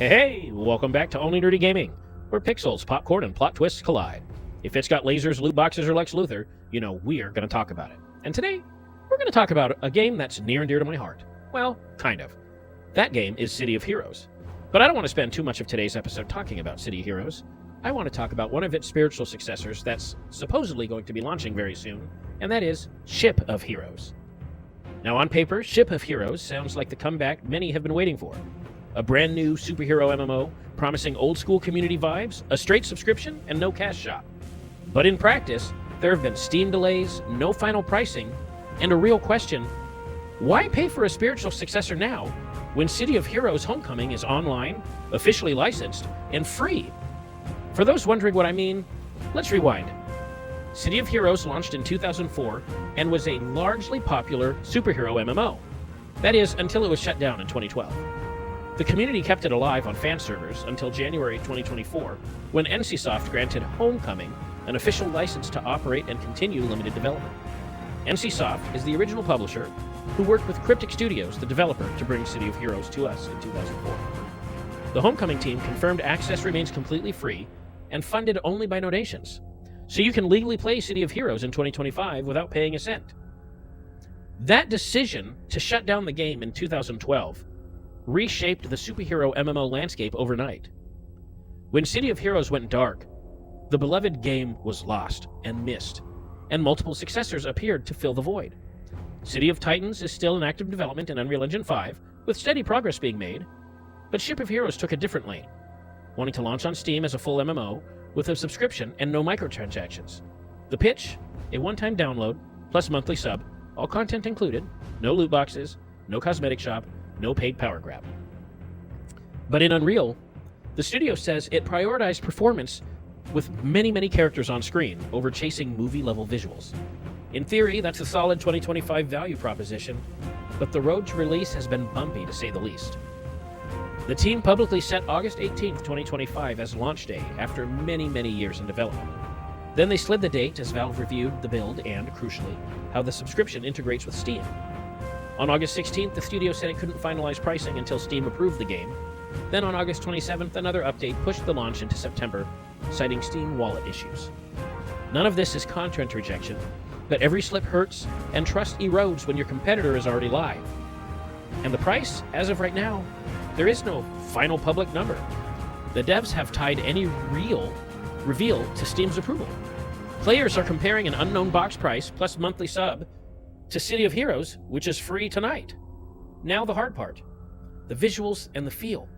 Hey, welcome back to Only Nerdy Gaming, where pixels, popcorn, and plot twists collide. If it's got lasers, loot boxes, or Lex Luthor, you know we're going to talk about it. And today, we're going to talk about a game that's near and dear to my heart. Well, kind of. That game is City of Heroes. But I don't want to spend too much of today's episode talking about City of Heroes. I want to talk about one of its spiritual successors that's supposedly going to be launching very soon, and that is Ship of Heroes. Now, on paper, Ship of Heroes sounds like the comeback many have been waiting for. A brand new superhero MMO, promising old-school community vibes, a straight subscription, and no cash shop. But in practice, there have been Steam delays, no final pricing, and a real question: why pay for a spiritual successor now when City of Heroes Homecoming is online, officially licensed, and free? For those wondering what I mean, let's rewind. City of Heroes launched in 2004 and was a largely popular superhero MMO. That is, until it was shut down in 2012. The community kept it alive on fan servers until January 2024, when NCSoft granted Homecoming an official license to operate and continue limited development. NCSoft is the original publisher who worked with Cryptic Studios, the developer, to bring City of Heroes to us in 2004. The Homecoming team confirmed access remains completely free and funded only by donations, so you can legally play City of Heroes in 2025 without paying a cent. That decision to shut down the game in 2012 reshaped the superhero MMO landscape overnight. When City of Heroes went dark, the beloved game was lost and missed, and multiple successors appeared to fill the void. City of Titans is still in active development in Unreal Engine 5, with steady progress being made, but Ship of Heroes took a different lane, wanting to launch on Steam as a full MMO with a subscription and no microtransactions. The pitch: a one-time download, plus monthly sub, all content included, no loot boxes, no cosmetic shop, no paid power grab. But in Unreal, the studio says it prioritized performance with many characters on screen over chasing movie-level visuals. In theory, that's a solid 2025 value proposition, but the road to release has been bumpy, to say the least. The team publicly set August 18th, 2025 as launch day after many years in development. Then they slid the date as Valve reviewed the build and, crucially, how the subscription integrates with Steam. On August 16th, the studio said it couldn't finalize pricing until Steam approved the game. Then on August 27th, another update pushed the launch into September, citing Steam wallet issues. None of this is content rejection, but every slip hurts and trust erodes when your competitor is already live. And the price, as of right now, there is no final public number. The devs have tied any real reveal to Steam's approval. Players are comparing an unknown box price plus monthly sub to City of Heroes, which is free tonight. Now the hard part: the visuals and the feel.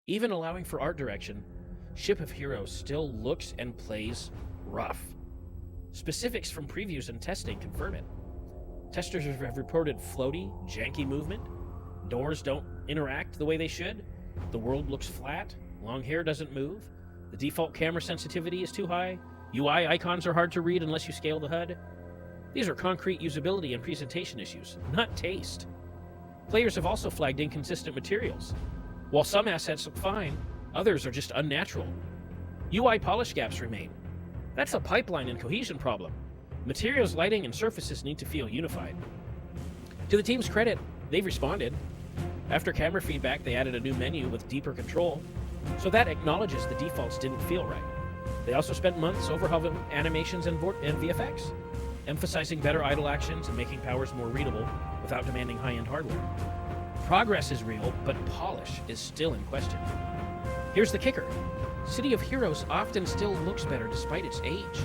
Even allowing for art direction, Ship of Heroes still looks and plays rough. Specifics from previews and testing confirm it. Testers have reported floaty, janky movement. Doors don't interact the way they should. The world looks flat. Long hair doesn't move. The default camera sensitivity is too high. UI icons are hard to read unless you scale the HUD. These are concrete usability and presentation issues, not taste. Players have also flagged inconsistent materials. While some assets look fine, others are just unnatural. UI polish gaps remain. That's a pipeline and cohesion problem. Materials, lighting, and surfaces need to feel unified. To the team's credit, they've responded. After camera feedback, they added a new menu with deeper control, so that acknowledges the defaults didn't feel right. They also spent months overhauling animations and VFX, emphasizing better idle actions and making powers more readable without demanding high-end hardware. Progress is real, but polish is still in question. Here's the kicker. City of Heroes often still looks better despite its age.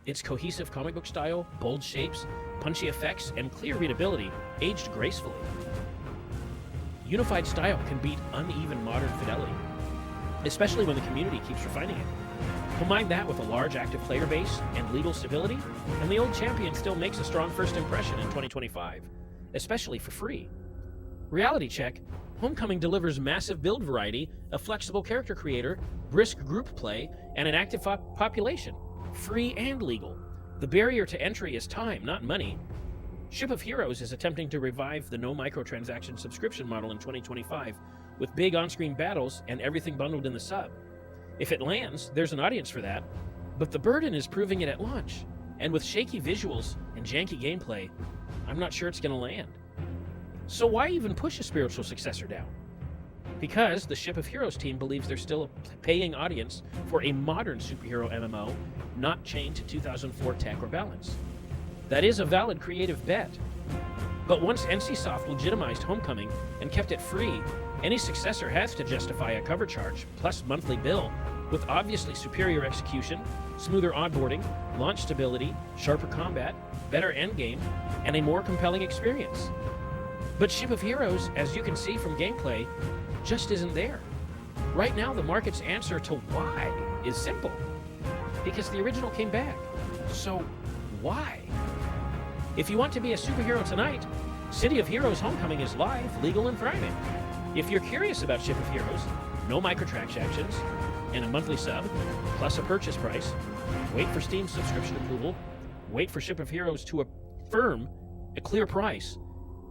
Its cohesive comic book style, bold shapes, punchy effects, and clear readability aged gracefully. Unified style can beat uneven modern fidelity, especially when the community keeps refining it. Combine that with a large active player base and legal stability, and the old champion still makes a strong first impression in 2025, especially for free. Reality check, Homecoming delivers massive build variety, a flexible character creator, brisk group play, and an active population. Free and legal. The barrier to entry is time, not money. Ship of Heroes is attempting to revive the no microtransaction subscription model in 2025 with big on-screen battles and everything bundled in the sub. If it lands, there's an audience for that, but the burden is proving it at launch. And with shaky visuals and janky gameplay, I'm not sure it's going to land. So why even push a spiritual successor down? Because the Ship of Heroes team believes there's still a paying audience for a modern superhero MMO, not chained to 2004 tech or balance. That is a valid creative bet. But once NCSoft legitimized Homecoming and kept it free, any successor has to justify a cover charge plus monthly bill with obviously superior execution, smoother onboarding, launch stability, sharper combat, better endgame, and a more compelling experience. But Ship of Heroes, as you can see from gameplay, just isn't there. Right now, the market's answer to why is simple. Because the original came back. So, why? If you want to be a superhero tonight, City of Heroes Homecoming is live, legal, and thriving. If you're curious about Ship of Heroes, no microtransactions, and a monthly sub, plus a purchase price, wait for Steam subscription approval, wait for Ship of Heroes to affirm a clear price,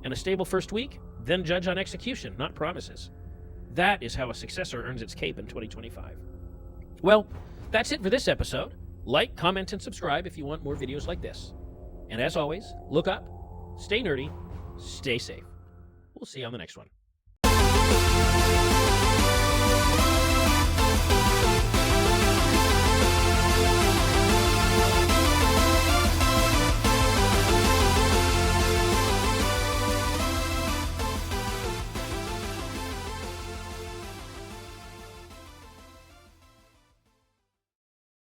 and a stable first week, then judge on execution, not promises. That is how a successor earns its cape in 2025. Well, that's it for this episode. Like, comment, and subscribe if you want more videos like this. And as always, look up, stay nerdy, stay safe. We'll see you on the next one.